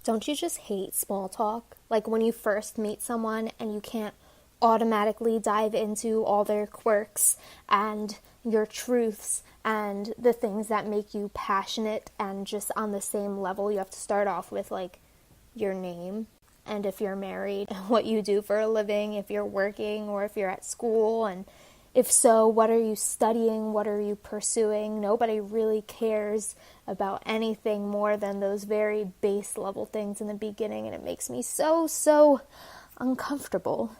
Don't you just hate small talk? Like when you first meet someone and you can't automatically dive into all their quirks and your truths and the things that make you passionate and just on the same level. You have to start off with like your name and if you're married, what you do for a living, if you're working or if you're at school, and if so, what are you studying? What are you pursuing? Nobody really cares about anything more than those very base level things in the beginning, and it makes me so uncomfortable.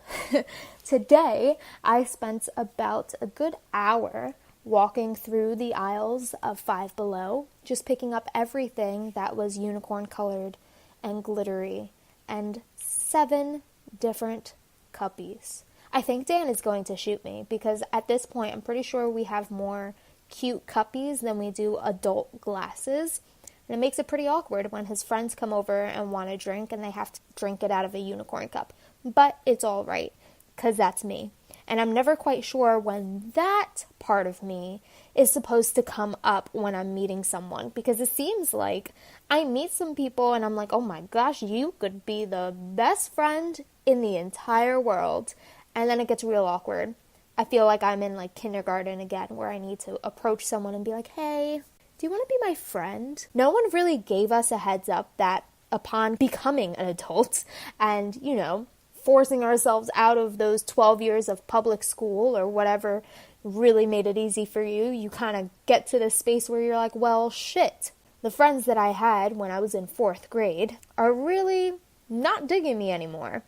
Today, I spent about a good hour walking through the aisles of Five Below, just picking up everything that was unicorn colored and glittery, and 7 different cuppies. I think Dan is going to shoot me because at this point I'm pretty sure we have more cute cuppies than we do adult glasses. And it makes it pretty awkward when his friends come over and want a drink and they have to drink it out of a unicorn cup. But it's all right because that's me. And I'm never quite sure when that part of me is supposed to come up when I'm meeting someone, because it seems like I meet some people and I'm like, oh my gosh, you could be the best friend in the entire world. And then it gets real awkward. I feel like I'm in like kindergarten again, where I need to approach someone and be like, hey, do you want to be my friend? No one really gave us a heads up that upon becoming an adult and, forcing ourselves out of those 12 years of public school or whatever really made it easy for you, you kind of get to this space where you're like, well, shit. The friends that I had when I was in 4th grade are really not digging me anymore.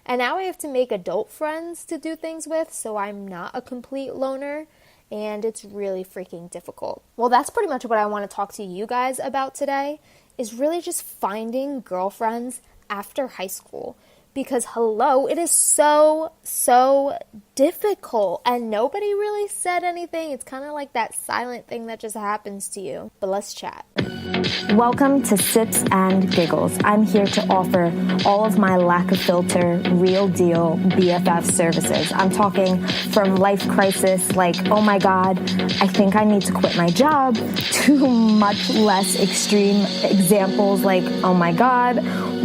And now I have to make adult friends to do things with, so I'm not a complete loner, and it's really freaking difficult. Well, that's pretty much what I want to talk to you guys about today, is really just finding girlfriends after high school. Because, hello, it is so difficult, and nobody really said anything. It's kind of like that silent thing that just happens to you. But let's chat. Welcome to Sips and Giggles. I'm here to offer all of my lack of filter, real deal BFF services. I'm talking from life crisis like, oh my God, I think I need to quit my job, to much less extreme examples like, oh my God,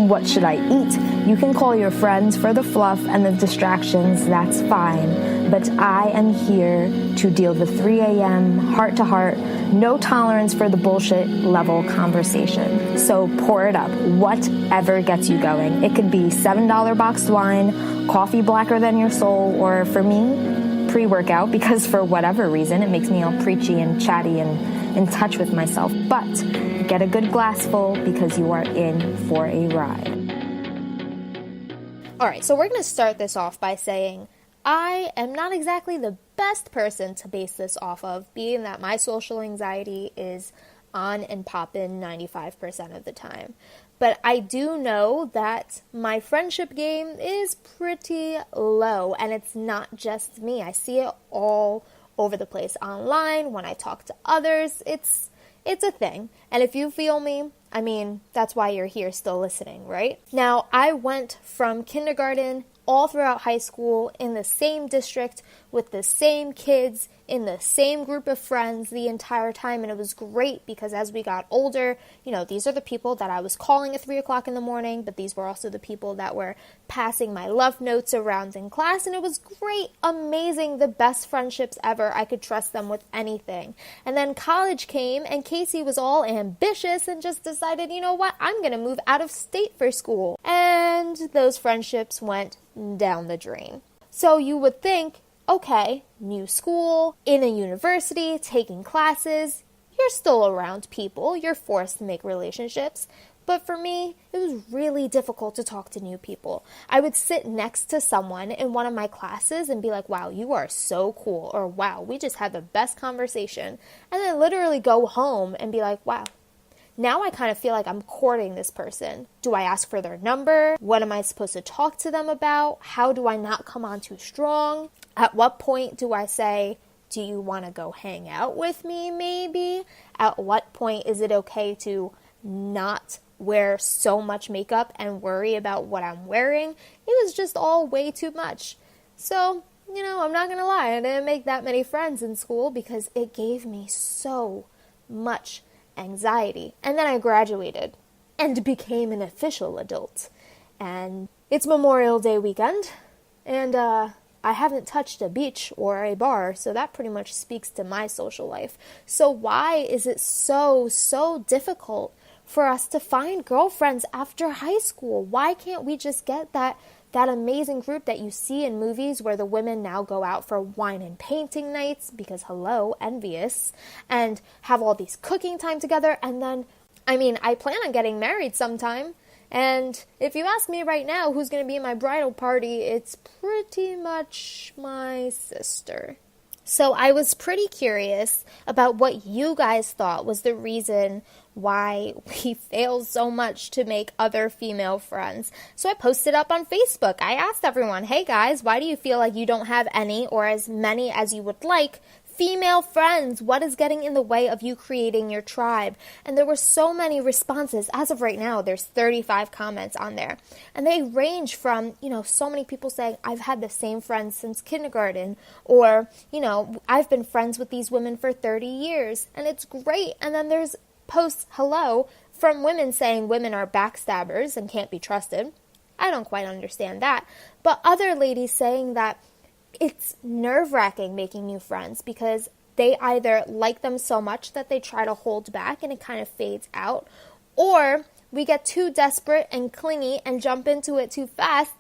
what should I eat? You can call your friends for the fluff and the distractions, that's fine. But I am here to deal the 3 a.m. heart-to-heart, no tolerance for the bullshit level conversation. So pour it up, whatever gets you going. It could be $7 boxed wine, coffee blacker than your soul, or for me, pre-workout, because for whatever reason, it makes me all preachy and chatty and in touch with myself. But get a good glass full because you are in for a ride. All right, so we're going to start this off by saying I am not exactly the best person to base this off of, being that my social anxiety is on and poppin' 95% of the time. But I do know that my friendship game is pretty low, and it's not just me. I see it all over the place online, when I talk to others. It's a thing. And if you feel me, I mean, that's why you're here still listening, right? Now, I went from kindergarten all throughout high school in the same district with the same kids in the same group of friends the entire time, and it was great because as we got older, these are the people that I was calling at 3 o'clock in the morning, but these were also the people that were passing my love notes around in class, and it was great, amazing, the best friendships ever. I could trust them with anything. And then college came, and Casey was all ambitious and just decided, you know what, I'm going to move out of state for school. And those friendships went down the drain. So you would think, okay, new school, in a university, taking classes, you're still around people, you're forced to make relationships. But for me, it was really difficult to talk to new people. I would sit next to someone in one of my classes and be like, wow, you are so cool, or wow, we just had the best conversation. And then literally go home and be like, wow, now I kind of feel like I'm courting this person. Do I ask for their number? What am I supposed to talk to them about? How do I not come on too strong? At what point do I say, do you want to go hang out with me maybe? At what point is it okay to not wear so much makeup and worry about what I'm wearing? It was just all way too much. So, I'm not going to lie, I didn't make that many friends in school because it gave me so much anxiety. And then I graduated. and became an official adult. And it's Memorial Day weekend, and I haven't touched a beach or a bar, so that pretty much speaks to my social life. So why is it so difficult for us to find girlfriends after high school? Why can't we just get that amazing group that you see in movies where the women now go out for wine and painting nights, because hello, envious, and have all these cooking time together, and then, I plan on getting married sometime. And if you ask me right now who's going to be in my bridal party, it's pretty much my sister. So I was pretty curious about what you guys thought was the reason why we fail so much to make other female friends. So I posted up on Facebook. I asked everyone, hey guys, why do you feel like you don't have any or as many as you would like female friends? What is getting in the way of you creating your tribe? And there were so many responses. As of right now, there's 35 comments on there. And they range from, so many people saying, I've had the same friends since kindergarten. Or, I've been friends with these women for 30 years. And it's great. And then there's posts, hello, from women saying women are backstabbers and can't be trusted. I don't quite understand that. But other ladies saying that it's nerve-wracking making new friends because they either like them so much that they try to hold back and it kind of fades out, or we get too desperate and clingy and jump into it too fast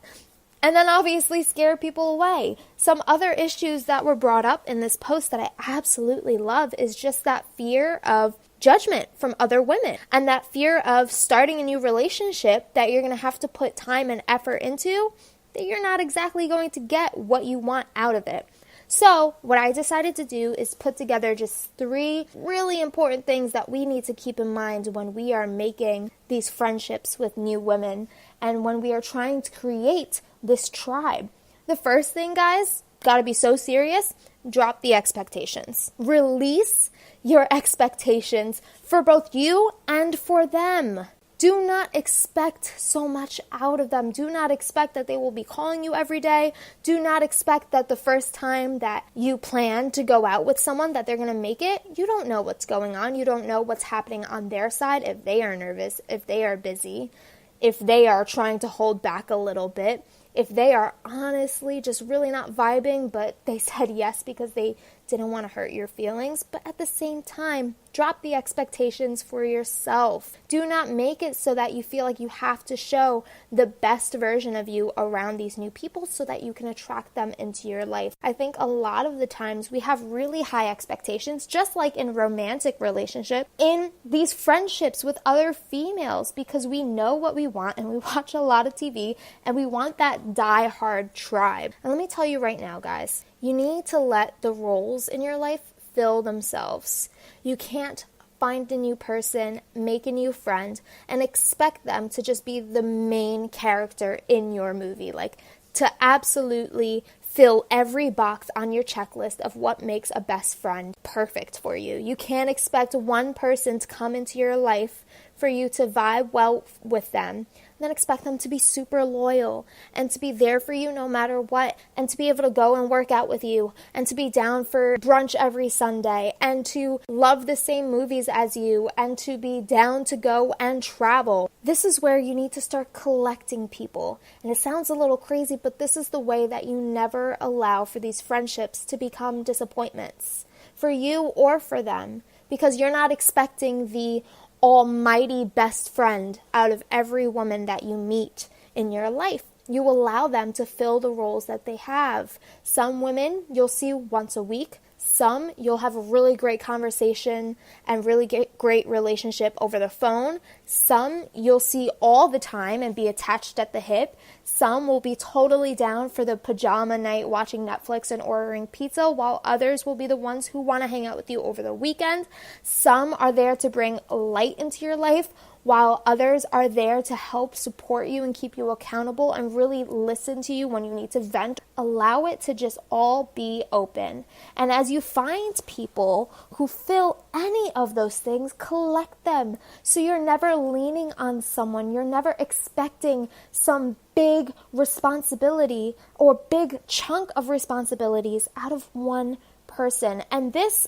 and then obviously scare people away. Some other issues that were brought up in this post that I absolutely love is just that fear of judgment from other women and that fear of starting a new relationship that you're going to have to put time and effort into, that you're not exactly going to get what you want out of it. So what I decided to do is put together just 3 really important things that we need to keep in mind when we are making these friendships with new women and when we are trying to create this tribe. The first thing, guys, gotta be so serious, drop the expectations. Release your expectations for both you and for them. Do not expect so much out of them. Do not expect that they will be calling you every day. Do not expect that the first time that you plan to go out with someone that they're going to make it. You don't know what's going on. You don't know what's happening on their side, if they are nervous, if they are busy, if they are trying to hold back a little bit, if they are honestly just really not vibing, but they said yes because they didn't want to hurt your feelings. But at the same time, drop the expectations for yourself. Do not make it so that you feel like you have to show the best version of you around these new people so that you can attract them into your life. I think a lot of the times we have really high expectations, just like in romantic relationship, in these friendships with other females, because we know what we want and we watch a lot of TV and we want that die-hard tribe. And let me tell you right now, guys, you need to let the roles in your life fill themselves. You can't find a new person, make a new friend, and expect them to just be the main character in your movie. Like, to absolutely fill every box on your checklist of what makes a best friend perfect for you. You can't expect one person to come into your life for you to vibe well with them, then expect them to be super loyal and to be there for you no matter what, and to be able to go and work out with you and to be down for brunch every Sunday and to love the same movies as you and to be down to go and travel. This is where you need to start collecting people. And it sounds a little crazy, but this is the way that you never allow for these friendships to become disappointments for you or for them, because you're not expecting the almighty best friend out of every woman that you meet in your life. You allow them to fill the roles that they have. Some women you'll see once a week. Some you'll have a really great conversation and really great relationship over the phone. Some you'll see all the time and be attached at the hip. Some will be totally down for the pajama night watching Netflix and ordering pizza, while others will be the ones who want to hang out with you over the weekend. Some are there to bring light into your life, while others are there to help support you and keep you accountable and really listen to you when you need to vent. Allow it to just all be open. And as you find people who fill any of those things, collect them. So you're never leaning on someone. You're never expecting some big responsibility or big chunk of responsibilities out of one person. And this,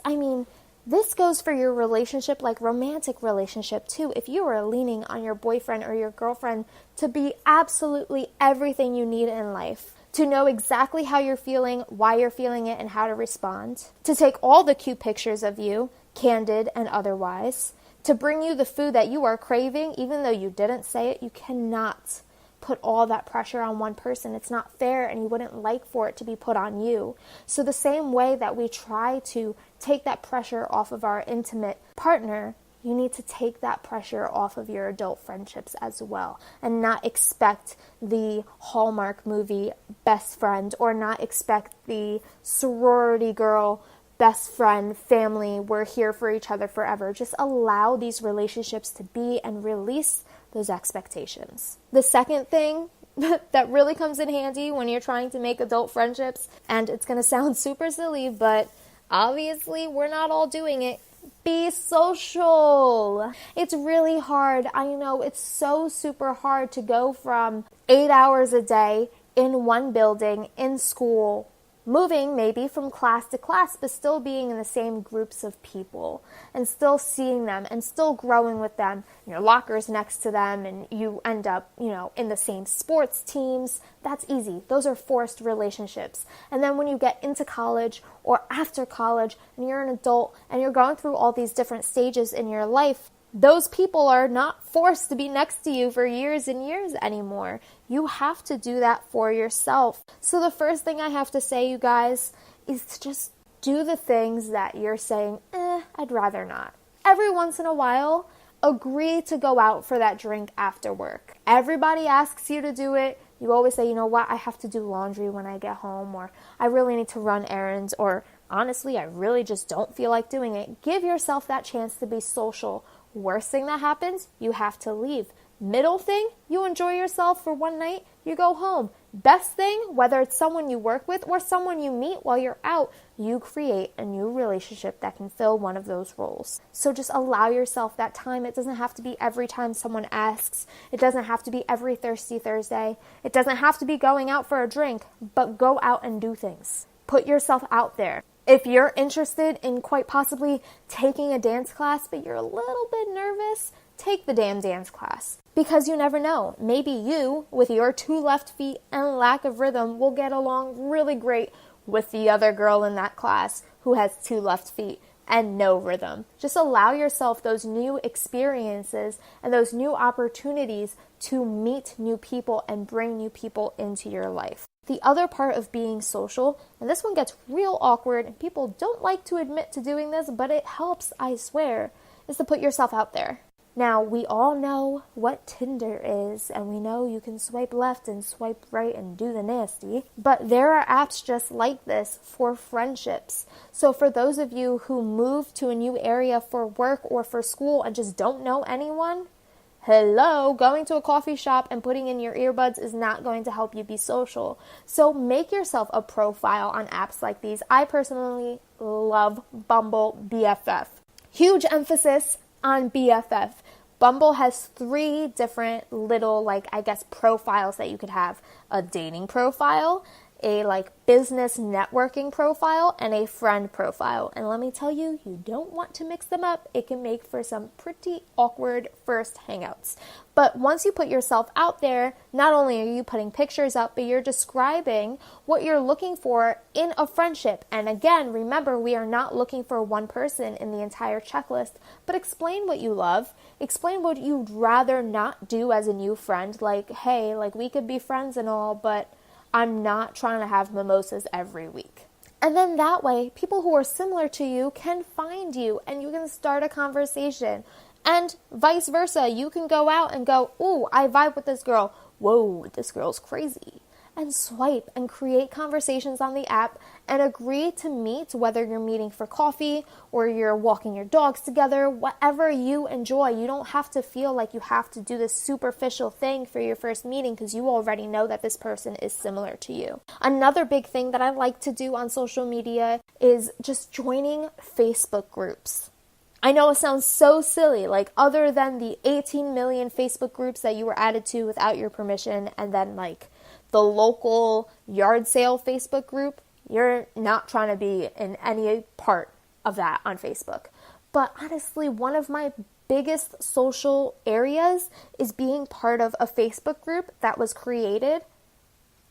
This goes for your relationship, like romantic relationship too. If you are leaning on your boyfriend or your girlfriend to be absolutely everything you need in life, to know exactly how you're feeling, why you're feeling it, and how to respond, to take all the cute pictures of you, candid and otherwise, to bring you the food that you are craving, even though you didn't say it, you cannot put all that pressure on one person. It's not fair, and you wouldn't like for it to be put on you. So the same way that we try to take that pressure off of our intimate partner, you need to take that pressure off of your adult friendships as well, and not expect the Hallmark movie best friend, or not expect the sorority girl best friend family, we're here for each other forever. Just allow these relationships to be and release those expectations. The second thing that really comes in handy when you're trying to make adult friendships, and it's going to sound super silly, but obviously we're not all doing it, be social. It's really hard. I know it's so super hard to go from 8 hours a day in one building, in school, moving maybe from class to class, but still being in the same groups of people and still seeing them and still growing with them. And your locker's next to them and you end up, in the same sports teams. That's easy. Those are forced relationships. And then when you get into college or after college and you're an adult and you're going through all these different stages in your life, those people are not forced to be next to you for years and years anymore. You have to do that for yourself. So the first thing I have to say, you guys, is to just do the things that you're saying, I'd rather not. Every once in a while, agree to go out for that drink after work. Everybody asks you to do it. You always say, you know what, I have to do laundry when I get home, or I really need to run errands, or honestly, I really just don't feel like doing it. Give yourself that chance to be social. Worst thing that happens, you have to leave. Middle thing, you enjoy yourself for one night, you go home. Best thing, whether it's someone you work with or someone you meet while you're out, you create a new relationship that can fill one of those roles. So just allow yourself that time. It doesn't have to be every time someone asks. It doesn't have to be every Thirsty Thursday. It doesn't have to be going out for a drink, but go out and do things. Put yourself out there. If you're interested in quite possibly taking a dance class, but you're a little bit nervous, take the damn dance class. Because you never know. Maybe you, with your 2 left feet and lack of rhythm, will get along really great with the other girl in that class who has 2 left feet and no rhythm. Just allow yourself those new experiences and those new opportunities to meet new people and bring new people into your life. The other part of being social, and this one gets real awkward, and people don't like to admit to doing this, but it helps, I swear, is to put yourself out there. Now, we all know what Tinder is, and we know you can swipe left and swipe right and do the nasty, but there are apps just like this for friendships. So for those of you who move to a new area for work or for school and just don't know anyone, hello, going to a coffee shop and putting in your earbuds is not going to help you be social. So make yourself a profile on apps like these. I personally love Bumble BFF. Huge emphasis on BFF. Bumble has 3 different little, profiles that you could have. A dating profile, a business networking profile, and a friend profile. And let me tell you, you don't want to mix them up. It can make for some pretty awkward first hangouts. But once you put yourself out there, not only are you putting pictures up, but you're describing what you're looking for in a friendship. And again, remember, we are not looking for one person in the entire checklist, but explain what you love. Explain what you'd rather not do as a new friend. Hey, we could be friends and all, but I'm not trying to have mimosas every week. And then that way, people who are similar to you can find you and you can start a conversation. And vice versa, you can go out and go, ooh, I vibe with this girl. Whoa, this girl's crazy. And swipe and create conversations on the app and agree to meet, whether you're meeting for coffee or you're walking your dogs together, whatever you enjoy. You don't have to feel like you have to do this superficial thing for your first meeting because you already know that this person is similar to you. Another big thing that I like to do on social media is just joining Facebook groups. I know it sounds so silly, other than the 18 million Facebook groups that you were added to without your permission, and then the local yard sale Facebook group, you're not trying to be in any part of that on Facebook. But honestly, one of my biggest social areas is being part of a Facebook group that was created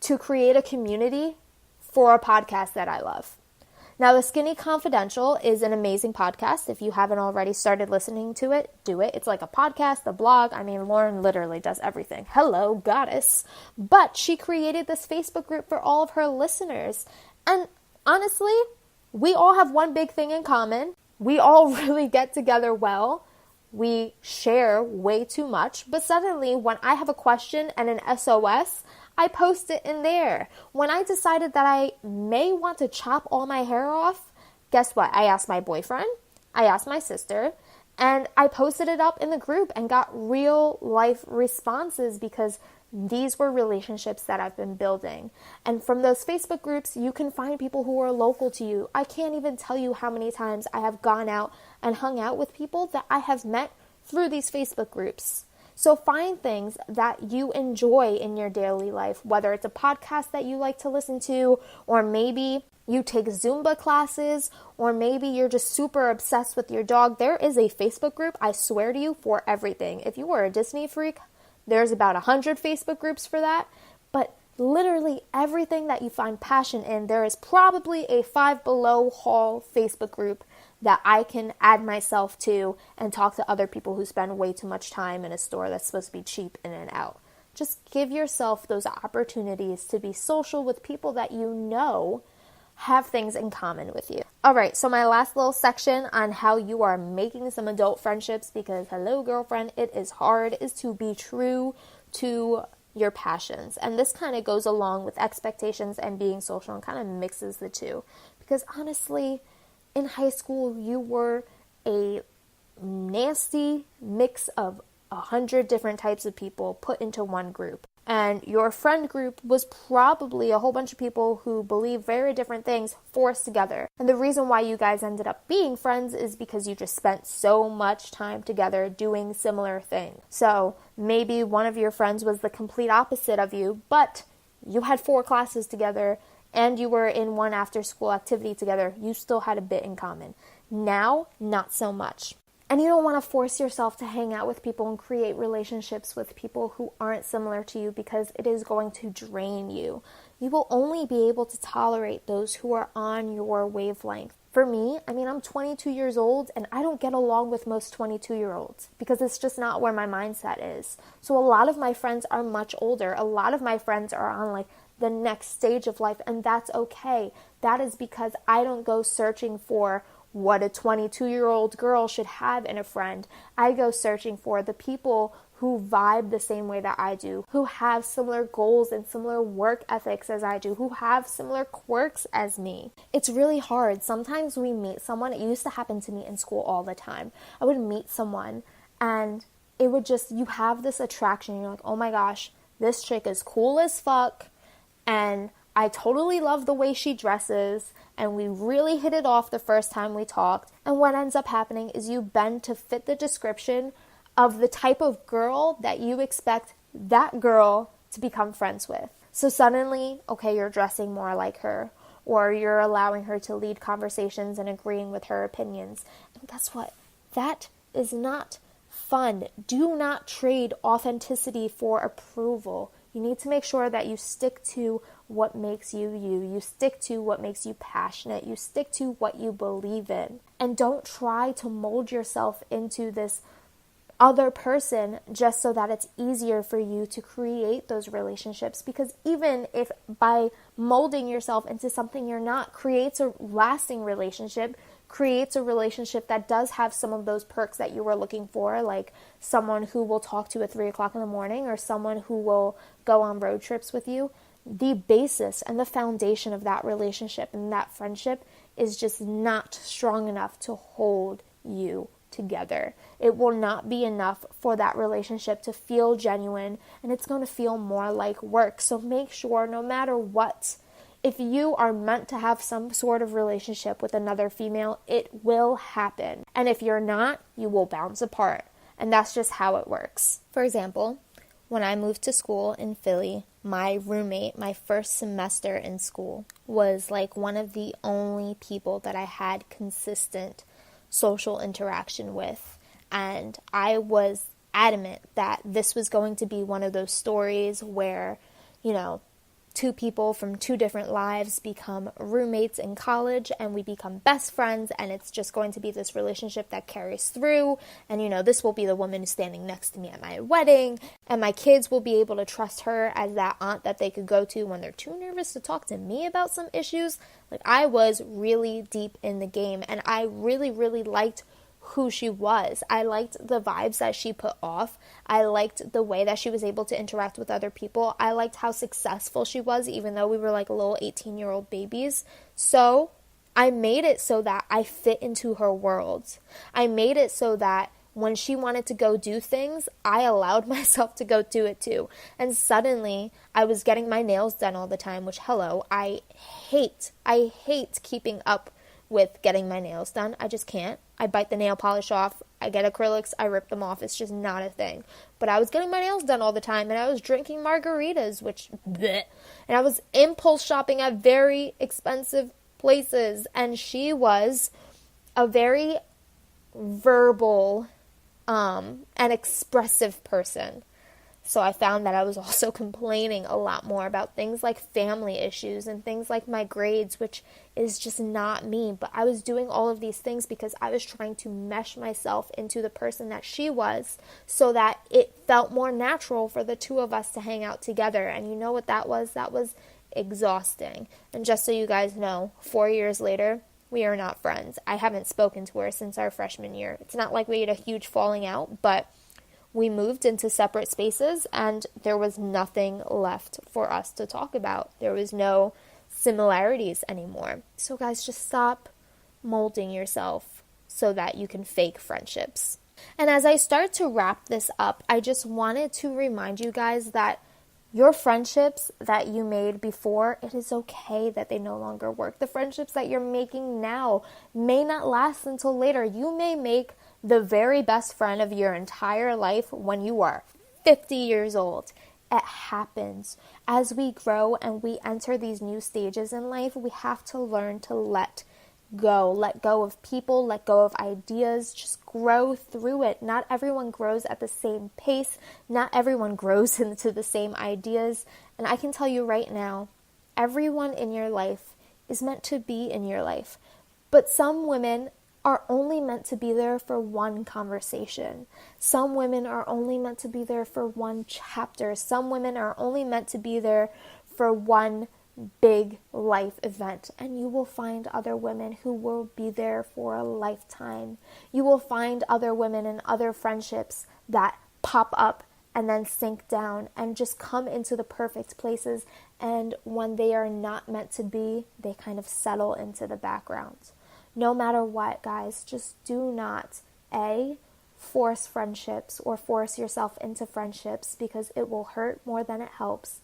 to create a community for a podcast that I love. Now, The Skinny Confidential is an amazing podcast. If you haven't already started listening to it, do it. It's like a podcast, a blog. I mean, Lauren literally does everything. Hello, goddess. But she created this Facebook group for all of her listeners. And honestly, we all have one big thing in common. We all really get together well. We share way too much. But suddenly, when I have a question and an SOS, I post it in there. When I decided that I may want to chop all my hair off, guess what? I asked my boyfriend, I asked my sister, and I posted it up in the group and got real life responses because these were relationships that I've been building. And from those Facebook groups, you can find people who are local to you. I can't even tell you how many times I have gone out and hung out with people that I have met through these Facebook groups. So find things that you enjoy in your daily life, whether it's a podcast that you like to listen to, or maybe you take Zumba classes, or maybe you're just super obsessed with your dog. There is a Facebook group, I swear to you, for everything. If you are a Disney freak, there's about 100 Facebook groups for that. But literally everything that you find passion in, there is probably a Five Below Hall Facebook group that I can add myself to and talk to other people who spend way too much time in a store that's supposed to be cheap in and out. Just give yourself those opportunities to be social with people that you know have things in common with you. All right, so my last little section on how you are making some adult friendships, because hello girlfriend, it is hard, is to be true to your passions. And this kind of goes along with expectations and being social and kind of mixes the two. Because honestly, in high school, you were a nasty mix of 100 different types of people put into one group. And your friend group was probably a whole bunch of people who believe very different things forced together. And the reason why you guys ended up being friends is because you just spent so much time together doing similar things. So maybe one of your friends was the complete opposite of you, but you had 4 classes together and you were in one after-school activity together. You still had a bit in common. Now, not so much. And you don't want to force yourself to hang out with people and create relationships with people who aren't similar to you, because it is going to drain you. You will only be able to tolerate those who are on your wavelength. For me, I'm 22 years old and I don't get along with most 22-year-olds because it's just not where my mindset is. So a lot of my friends are much older. A lot of my friends are on the next stage of life, and that's okay. That is because I don't go searching for what a 22-year-old girl should have in a friend. I go searching for the people who vibe the same way that I do, who have similar goals and similar work ethics as I do, who have similar quirks as me. It's really hard. Sometimes we meet someone, it used to happen to me in school all the time. I would meet someone and it would just, you have this attraction. You're like, oh my gosh, this chick is cool as fuck. And I totally love the way she dresses, and we really hit it off the first time we talked. And what ends up happening is you bend to fit the description of the type of girl that you expect that girl to become friends with. So suddenly, okay, you're dressing more like her, or you're allowing her to lead conversations and agreeing with her opinions. And guess what? That is not fun. Do not trade authenticity for approval. You need to make sure that you stick to what makes you you. You stick to what makes you passionate. You stick to what you believe in. And don't try to mold yourself into this other person just so that it's easier for you to create those relationships. Because even if by molding yourself into something you're not creates a lasting relationship, creates a relationship that does have some of those perks that you were looking for, like someone who will talk to you at 3 o'clock in the morning or someone who will go on road trips with you, the basis and the foundation of that relationship and that friendship is just not strong enough to hold you together. It will not be enough for that relationship to feel genuine, and it's going to feel more like work. So make sure, no matter what, if you are meant to have some sort of relationship with another female, it will happen. And if you're not, you will bounce apart. And that's just how it works. For example, when I moved to school in Philly, my roommate, my first semester in school, was one of the only people that I had consistent social interaction with. And I was adamant that this was going to be one of those stories where, two people from two different lives become roommates in college and we become best friends, and it's just going to be this relationship that carries through. And this will be the woman who's standing next to me at my wedding, and my kids will be able to trust her as that aunt that they could go to when they're too nervous to talk to me about some issues. Like, I was really deep in the game, and I really, really liked who she was. I liked the vibes that she put off. I liked the way that she was able to interact with other people. I liked how successful she was, even though we were like little 18-year-old babies. So I made it so that I fit into her world. I made it so that when she wanted to go do things, I allowed myself to go do it too. And suddenly I was getting my nails done all the time, which, hello, I hate keeping up with getting my nails done. I just can't. I bite the nail polish off. I get acrylics. I rip them off. It's just not a thing. But I was getting my nails done all the time, and I was drinking margaritas, which, bleh. And I was impulse shopping at very expensive places. And she was a very verbal and expressive person. So I found that I was also complaining a lot more about things like family issues and things like my grades, which is just not me. But I was doing all of these things because I was trying to mesh myself into the person that she was so that it felt more natural for the two of us to hang out together. And you know what that was? That was exhausting. And just so you guys know, 4 years later, we are not friends. I haven't spoken to her since our freshman year. It's not like we had a huge falling out, but we moved into separate spaces and there was nothing left for us to talk about. There was no similarities anymore. So guys, just stop molding yourself so that you can fake friendships. And as I start to wrap this up, I just wanted to remind you guys that your friendships that you made before, it is okay that they no longer work. The friendships that you're making now may not last until later. You may make the very best friend of your entire life when you are 50 years old. It happens. As we grow and we enter these new stages in life, we have to learn to let go of people, let go of ideas, just grow through it. Not everyone grows at the same pace. Not everyone grows into the same ideas. And I can tell you right now, everyone in your life is meant to be in your life. But some women are only meant to be there for one conversation. Some women are only meant to be there for one chapter. Some women are only meant to be there for one big life event. And you will find other women who will be there for a lifetime. You will find other women and other friendships that pop up and then sink down and just come into the perfect places. And when they are not meant to be, they kind of settle into the background. No matter what, guys, just do not, A, force friendships or force yourself into friendships because it will hurt more than it helps.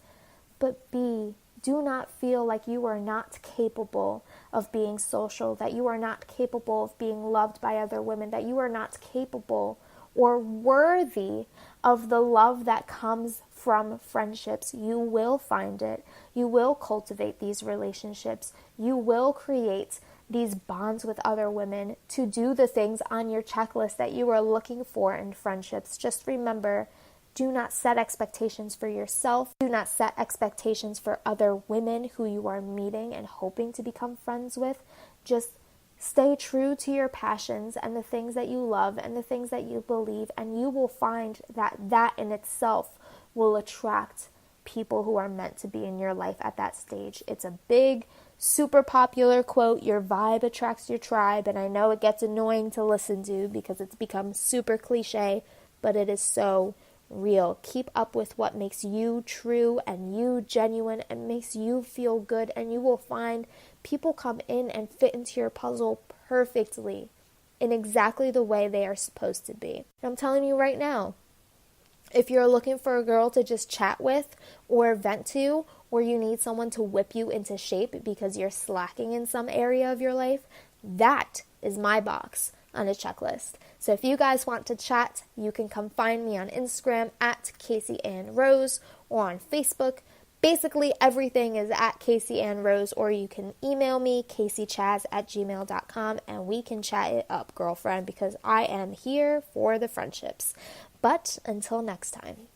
But B, do not feel like you are not capable of being social, that you are not capable of being loved by other women, that you are not capable or worthy of the love that comes from friendships. You will find it. You will cultivate these relationships. You will create these bonds with other women to do the things on your checklist that you are looking for in friendships. Just remember, do not set expectations for yourself. Do not set expectations for other women who you are meeting and hoping to become friends with. Just stay true to your passions and the things that you love and the things that you believe, and you will find that that in itself will attract people who are meant to be in your life at that stage. It's a big, super popular quote, your vibe attracts your tribe, and I know it gets annoying to listen to because it's become super cliche, but it is so real. Keep up with what makes you true and you genuine and makes you feel good, and you will find people come in and fit into your puzzle perfectly in exactly the way they are supposed to be. And I'm telling you right now, if you're looking for a girl to just chat with or vent to, or you need someone to whip you into shape because you're slacking in some area of your life, that is my box on a checklist. So if you guys want to chat, you can come find me on Instagram at Casey Ann Rose or on Facebook Basically, everything is at Casey Ann Rose, or you can email me, caseychaz@gmail.com, and we can chat it up, girlfriend, because I am here for the friendships. But until next time.